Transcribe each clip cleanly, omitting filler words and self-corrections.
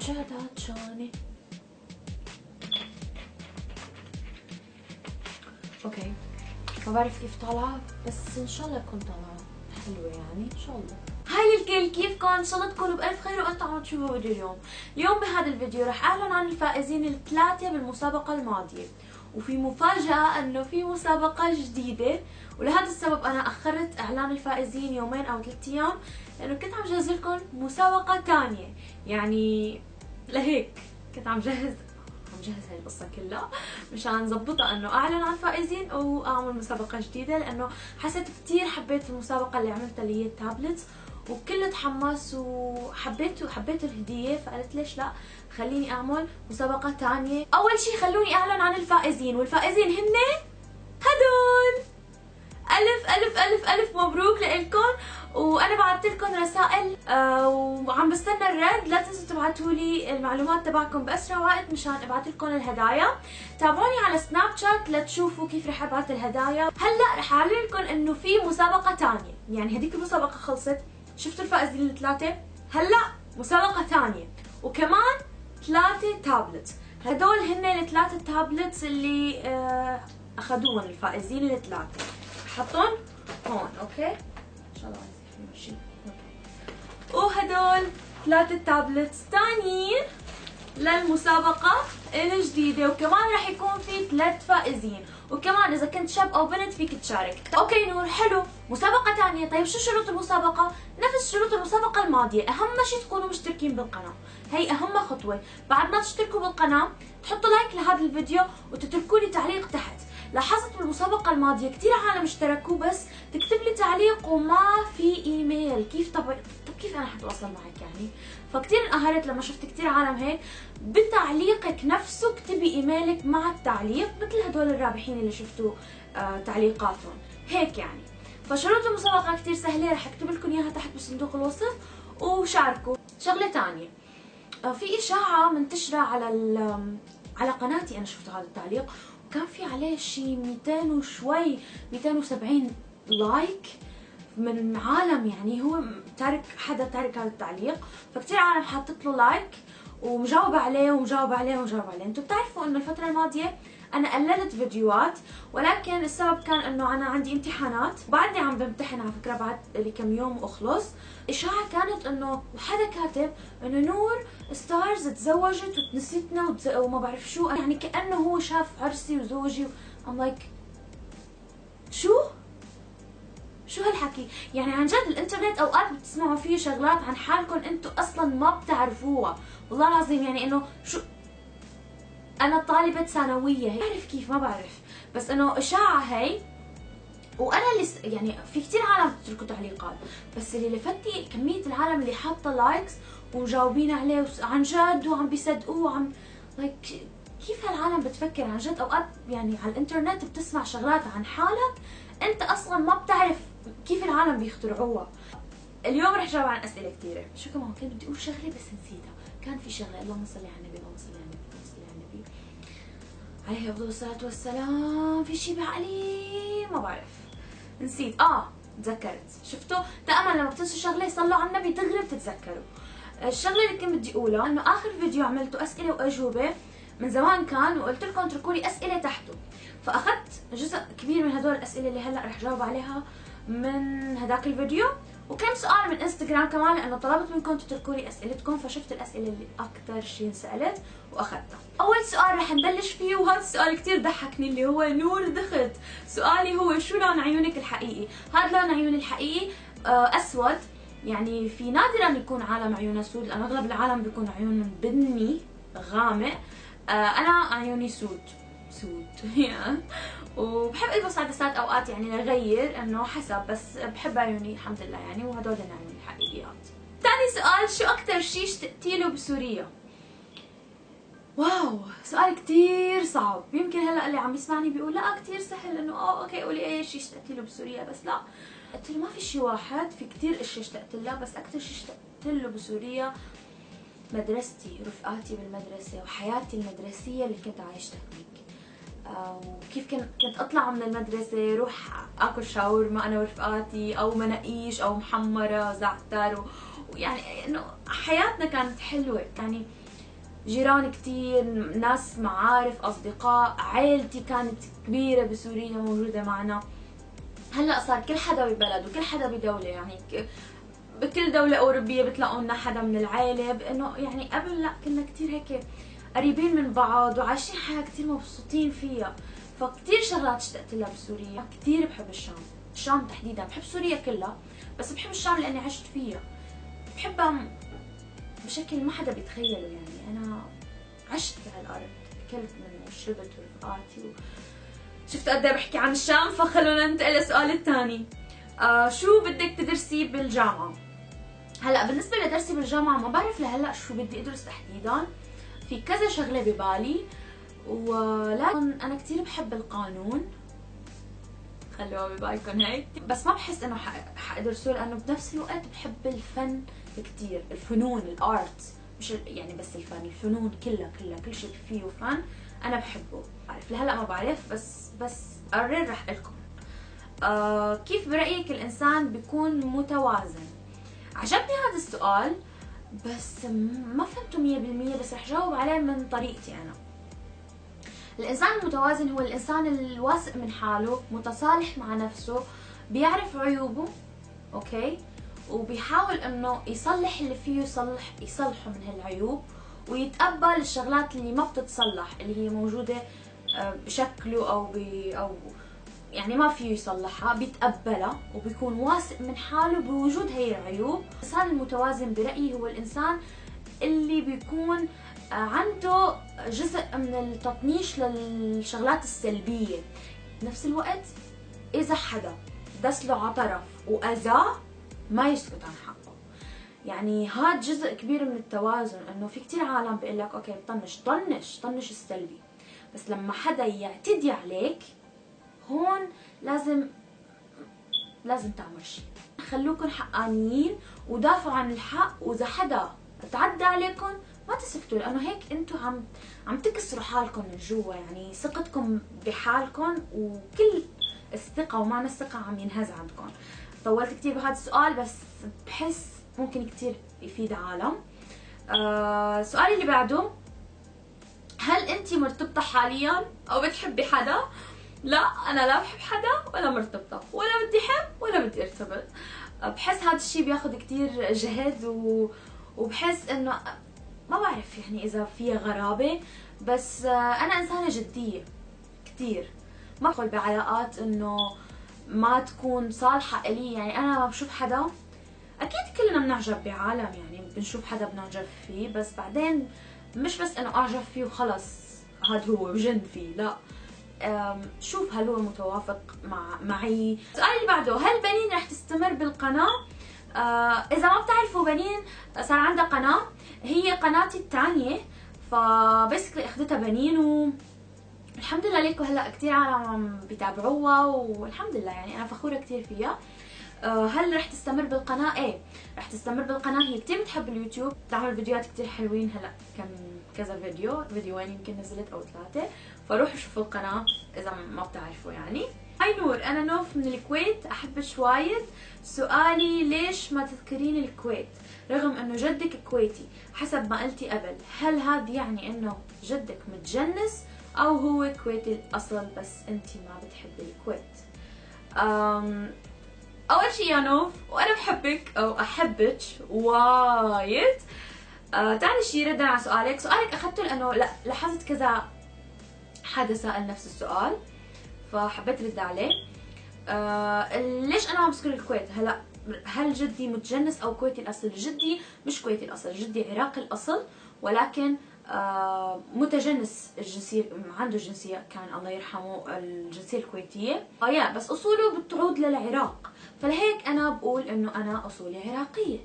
جد عطشانة. اوكي ما بعرف كيف طالعة، بس ان شاء الله تكون طالعة حلوة يعني ان شاء الله. هاي الكل، كيفكم؟ ان شاء الله تكونوا بألف خير وانتم عم تشوفوا فيديو اليوم بهذا الفيديو رح اعلن عن الفائزين الثلاثة بالمسابقة الماضية، وفي مفاجأة انه في مسابقة جديدة، ولهذا السبب انا اخرت اعلان الفائزين يومين او 3 ايام، لانه كنت عم جهز لكم مسابقة ثانية، يعني لهيك كنت عم جهز هاي القصة كلها مشان نظبطها انه اعلن عن الفائزين واعمل مسابقة جديدة، لانه حسيت كثير حبيت المسابقة اللي عملتها اللي هي التابلت، وكله تحمس وحبيت الهدية، فقلت ليش لا خليني اعمل مسابقة ثانية. اول شي خلوني اعلن عن الفائزين، والفائزين هن هدول. الف الف الف الف مبروك لإلكم، وانا بعثت لكم رسائل وعم بستنى الرد. لا تنسوا تبعتوا لي المعلومات تبعكم باسرع وقت مشان ابعث لكم الهدايا. تابعوني على سناب شات لتشوفوا كيف رح ابعث الهدايا. هلا رح اعلن لكم انه في مسابقه ثانيه، يعني هذيك المسابقه خلصت، شفتوا الفائزين الثلاثه، هلا مسابقه ثانيه وكمان 3 تابلت. هدول هن الثلاثه تابلتس اللي اخذوهم الفائزين الثلاثه، حطهم هون. اوكي ان شاء الله ماشي. وهدول 3 تابلتس ثانيين للمسابقة الجديدة، وكمان رح يكون في 3 فائزين، وكمان إذا كنت شاب أو بنت فيك تشارك. أوكي نور، حلو، مسابقة ثانية. طيب شو شروط المسابقة؟ نفس شروط المسابقة الماضية، أهم شيء تكونوا مشتركين بالقناة، هي أهم خطوة. بعد ما تشتركوا بالقناة تحطوا لايك لهذا الفيديو وتتركوا لي تعليق تحت. لاحظت بالمسابقة الماضية كثير عالم اشتركوا بس تكتب لي تعليق وما في ايميل. طب كيف انا حتواصل معك يعني؟ فكثير انقهرت لما شفت كثير عالم هيك بتعليقك نفسه اكتبي ايميلك مع التعليق، مثل هدول الرابحين اللي شفتوا تعليقاتهم هيك يعني. فشروط المسابقة كثير سهلة، رح اكتب لكم اياها تحت بصندوق الوصف وشاركوا. شغلة ثانية، في اشاعة منتشرة على قناتي، انا شفت هذا التعليق كان في عليه شي 200 وشوي 270 لايك من عالم، يعني هو حدا تارك هذا التعليق، فكتير عالم حاطت له لايك ومجاوبة عليه ومجاوبة عليه ومجاوبة عليه. انتم بتعرفوا انه الفترة الماضية انا قللت فيديوهات، ولكن السبب كان انه انا عندي امتحانات وبعدني عم بمتحن على فكرة، بعد لي كم يوم واخلص. اشاعة كانت انه وحدا كاتب انه نور ستارز تزوجت وتنسيتنا وما بعرف شو، يعني كأنه هو شاف عرسي وزوجي ام لايك شو هالحكي؟ يعني عن جد الانترنت اوقات بتسمعوا فيه شغلات عن حالكم انتم اصلا ما بتعرفوها، والله العظيم. يعني انه شو، انا طالبة ثانوية هي، بعرف كيف ما بعرف، بس انه اشاعة هي، وانا اللي يعني في كثير عالم بتتركوا تعليقات، بس اللي لفتني كمية العالم اللي حاطة لايكس ومجاوبين عليه عن جد وعم بيصدقوه وعم لايك. كيف هالعالم بتفكر عن جد؟ اوقات يعني على الانترنت بتسمع شغلات عن حالك انت اصلا ما بتعرف كيف العالم بيخترعوها. اليوم رح جاوب عن اسئله كثيره. شو كمان كنت بدي اقول شغله بس نسيتها، كان في شغله، اللهم صل على النبي، اللهم صل على النبي، اللهم صل على النبي عليه افضل الصلاه والسلام. في شيء بعقلي ما بعرف، نسيت. تذكرت. شفتوا؟ دائما لما بتنسوا شغله صلوا على النبي دغري بتتذكروا. الشغله اللي كنت بدي اقولها انه اخر فيديو عملته اسئله واجوبه من زمان كان، وقلت لكم اتركوا لي اسئله تحته، فاخذت جزء كبير من هدول الاسئله اللي هلا رح جاوب عليها من هداك الفيديو، وكم سؤال من انستغرام كمان، لانه طلبت منكم تتركوا لي اسئلتكم، فشفت الاسئله اللي اكثر شيء انسالت واخذتها. اول سؤال رح نبلش فيه، وهذا السؤال كثير ضحكني، اللي هو نور دخت. سؤالي هو شو لون عيونك الحقيقي؟ هذا لون عيوني الحقيقي اسود، يعني في نادرا يكون عالم عيونه سود، لان اغلب العالم بيكون عيونهم بني غامق. انا عيوني سود وبحب البس عدسات اوقات يعني لغير انه حسب، بس بحب عيوني الحمد لله يعني، وهدول عيوني الحقيقيات. ثاني سؤال، شو اكثر شيء اشتقتي له بسوريا؟ واو، سؤال كثير صعب. يمكن هلا اللي عم يسمعني بيقول لا كثير سهل، انه اوكي قولي اي شيء اشتقتي له بسوريا، بس لا، قلت له ما في شيء واحد، في كثير اشياء اشتقت لها، بس اكثر شيء اشتقت له بسوريا مدرستي، رفقاتي بالمدرسة، وحياتي المدرسية اللي كنت عايشتها هنيك. وكيف كنت اطلع من المدرسة روح اكل شاورما انا ورفقاتي، او مناقيش او محمرة زعتر، ويعني انه حياتنا كانت حلوة. يعني جيران كتير، ناس معارف، أصدقاء، عائلتي كانت كبيرة بسوريا موجودة معنا. هلا صار كل حدا ببلد وكل حدا بدولة، يعني بكل دولة أوروبية بتلاقوا لنا حدا من العائلة. بأنه يعني قبل لا كنا كتير هيك قريبين من بعض وعايشين حياة كتير مبسوطين فيها. فكتير شغلات اشتقت لها بسوريا. كتير بحب الشام، الشام تحديدا. بحب سوريا كلها بس بحب الشام لأني عشت فيها. بحبها بشكل ما حدا بيتخيله. يعني أنا عشت بهالأرض، أكلت منه وشربت ورفقاتي شفت قد ايه بحكي عن الشام. فخلونا ننتقل للسؤال الثاني. شو بدك تدرسي بالجامعة؟ هلا بالنسبة لدرسي بالجامعة ما بعرف لهلا شو بدي ادرس تحديدا. في كذا شغلة ببالي، ولكن انا كثير بحب القانون، خلوها ببالكم هيك. بس ما بحس انه حادرسه لانه بنفس الوقت بحب الفن كثير، الفنون، الارت، مش يعني بس الفن، الفنون كلها كل شيء فيه فن انا بحبه. بعرف لهلا ما بعرف، بس قرر رح لكم. كيف برأيك الانسان بيكون متوازن؟ عجبني هذا السؤال بس ما فهمته 100%، بس رح جاوب عليه من طريقتي انا. الانسان المتوازن هو الانسان الواثق من حاله، متصالح مع نفسه، بيعرف عيوبه، اوكي، وبيحاول انه يصلح اللي فيه يصلحه من هالعيوب، ويتقبل الشغلات اللي ما بتتصلح، اللي هي موجوده بشكله او يعني ما فيه يصلحها، بيتقبلها وبيكون واثق من حاله بوجود هي العيوب. الانسان المتوازن برأيي هو الانسان اللي بيكون عنده جزء من التطنيش للشغلات السلبية. بنفس الوقت إذا حدا دس له على طرف وأذاه ما يسكت عن حقه. يعني هاد جزء كبير من التوازن، انه في كتير عالم بيقول لك اوكي طنش السلبي، بس لما حدا يعتدي عليك هون لازم تعمل شيء. خلوكن حقانيين ودافعوا عن الحق، واذا حدا تعدى عليكم ما تسكتوا، لانه هيك انتم عم تكسروا حالكم من جوا. يعني ثقتكم بحالكم وكل الثقه ومعنى الثقه عم ينهز عندكم. طولت كثير بهذا السؤال بس بحس ممكن كثير يفيد عالم. السؤال اللي بعده، هل انت مرتبطه حاليا او بتحبي حدا؟ لا، انا لا بحب حدا ولا مرتبطه ولا بدي احب ولا بدي ارتبط. بحس هذا الشيء بياخذ كثير جهد وبحس انه ما بعرف يعني اذا فيها غرابه، بس انا انسانه جديه كثير، ما بدخل بعلاقات انه ما تكون صالحه الي. يعني انا لما بشوف حدا، اكيد كلنا بنعجب بعالم، يعني بنشوف حدا بنعجب فيه، بس بعدين مش بس انه اعجب فيه وخلص هذا هو بجن فيه، لا، شوف هل هو متوافق معي. السؤال اللي بعده، هل بنين رح تستمر بالقناة؟ اذا ما بتعرفوا بنين صار عندها قناة، هي قناتي الثانية، فبسكلي اخذتها بنين والحمد لله ليكو هلا كثير عالم عم بيتابعوها والحمد لله، يعني انا فخورة كثير فيها. هل رح تستمر بالقناة؟ ايه رح تستمر بالقناة. هي كثير بتحب اليوتيوب، بتعمل فيديوهات كثير حلوين. هلا كذا فيديوين يمكن نزلت او 3، فروحوا شوفوا القناة اذا ما بتعرفوا. يعني هاي نور، انا نوف من الكويت، احبش وايد. سؤالي، ليش ما تذكرين الكويت رغم انه جدك كويتي حسب ما قلتي قبل؟ هل هذا يعني انه جدك متجنس او هو كويتي الاصل بس انت ما بتحبي الكويت؟ اول شي يا نوف، وانا بحبك او احبك وايد. ثاني شي ردا على سؤالك اخذته لانه لاحظت كذا حدا سأل نفس السؤال فحبيت رد عليه. ليش انا ما بذكر الكويت؟ هلا هل جدي متجنس او كويتي الاصل؟ جدي مش كويتي الاصل، جدي عراقي الاصل، ولكن متجنس الجنسية، عنده جنسية كان الله يرحمه الجنسية الكويتية، بس اصوله بتعود للعراق، فلهيك انا بقول انه انا اصولي عراقية.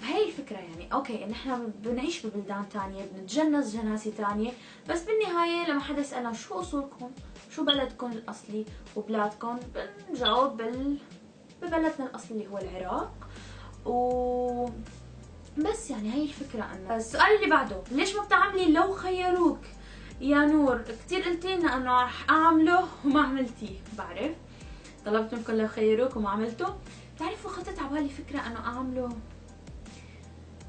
هي الفكرة. يعني اوكي نحن بنعيش ببلدان تانية، بنتجنس جناسي تانية، بس بالنهاية لما حدا يسألنا شو اصولكم، شو بلدكم الاصلي وبلادكم، بنجاوب ببلدنا الاصلي اللي هو العراق. بس يعني هي الفكرة. أنا السؤال اللي بعده، ليش ما بتعملي لو خيروك؟ يا نور كثير قلتي لنا انه رح اعمله وما عملتيه، بعرف طلبت منكم لو خيروك وما عملته. بتعرفوا خطرت على بالي فكرة انه اعمله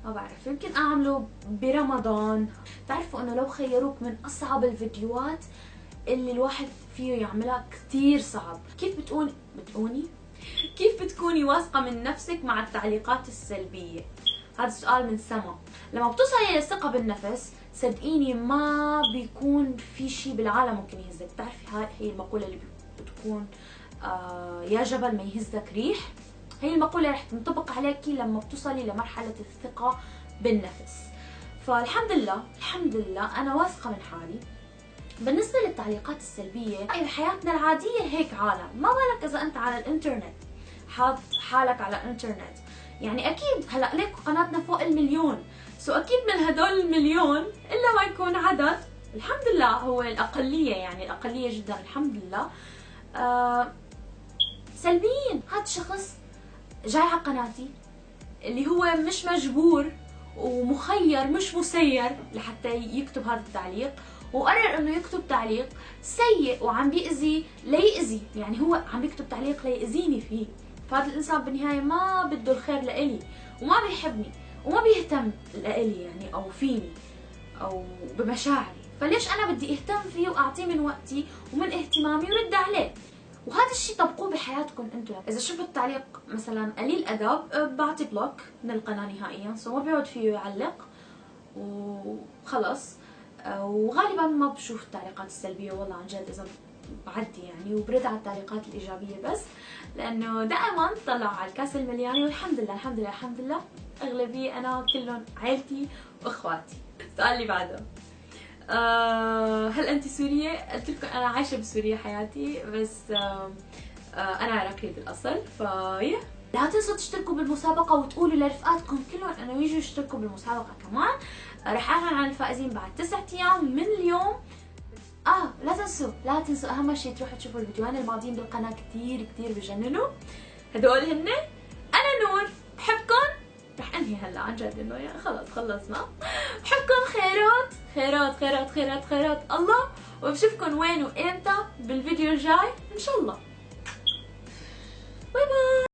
ما بعرف، يمكن اعمله برمضان. تعرفوا انه لو خيروك من اصعب الفيديوهات اللي الواحد فيه يعملها كثير صعب، كيف كيف بتكوني واثقة من نفسك مع التعليقات السلبية؟ هذا السؤال من سما. لما بتوصلي للثقة بالنفس صدقيني ما بيكون في شيء بالعالم ممكن يهزك. بتعرفي هاي هي المقولة اللي بتكون يا جبل ما يهزك ريح. هي المقولة رح تنطبق عليكي لما بتوصلي لمرحلة الثقة بالنفس. فالحمد لله الحمد لله أنا واثقة من حالي. بالنسبة للتعليقات السلبية بحياتنا العادية هيك عالم، ما بالك إذا أنت على الإنترنت حاط حالك على الإنترنت. يعني أكيد هلأ ليك قناتنا فوق المليون، أكيد من هدول المليون إلا ما يكون عدد الحمد لله هو الأقلية، يعني الأقلية جدا الحمد لله سلبيين. هذا الشخص جاي على قناتي اللي هو مش مجبور ومخير مش مسير لحتى يكتب هذا التعليق، وقرر انه يكتب تعليق سيء وعم بيأذي ليأذي، يعني هو عم بيكتب تعليق ليأذيني فيه. فهذا الانسان بالنهاية ما بده الخير لإلي وما بيحبني وما بيهتم لإلي يعني او فيني او بمشاعري، فليش انا بدي اهتم فيه واعطيه من وقتي ومن اهتمامي ورد عليه؟ وهذا الشيء طبقوه بحياتكم انتم. اذا شفت تعليق مثلا قليل ادب بعطي بلوك من القناه نهائيا، ما بيعود فيه يعلق وخلص. وغالبا ما بشوف التعليقات السلبيه والله عن جد، اذا بعدي يعني وبرد على التعليقات الايجابيه بس، لانه دائما طلع على الكاس المليانه والحمد لله الحمد لله الحمد لله اغلبيه انا كلهم عائلتي واخواتي. السؤال اللي بعده هل انت سوريه؟ قلت لكم انا عايشه بسوريا حياتي، بس انا عراقيه بالاصل. فيا لا تنسوا تشتركوا بالمسابقه وتقولوا لرفقاتكم كلهم انه يجوا يشتركوا بالمسابقه كمان. رح اعلن عن الفائزين بعد 9 ايام من اليوم. لا تنسوا اهم شيء تروحوا تشوفوا الفيديوهين الماضيين بالقناه، كثير بجننوا. هدول هن. انا نور بحبكم. رح انهي هلا عن جد انه يعني خلص خلصنا. بحبكم خيرات خيرات خيرات خيرات خيرات الله، وبشوفكم وين وامتى بالفيديو الجاي ان شاء الله. باي باي.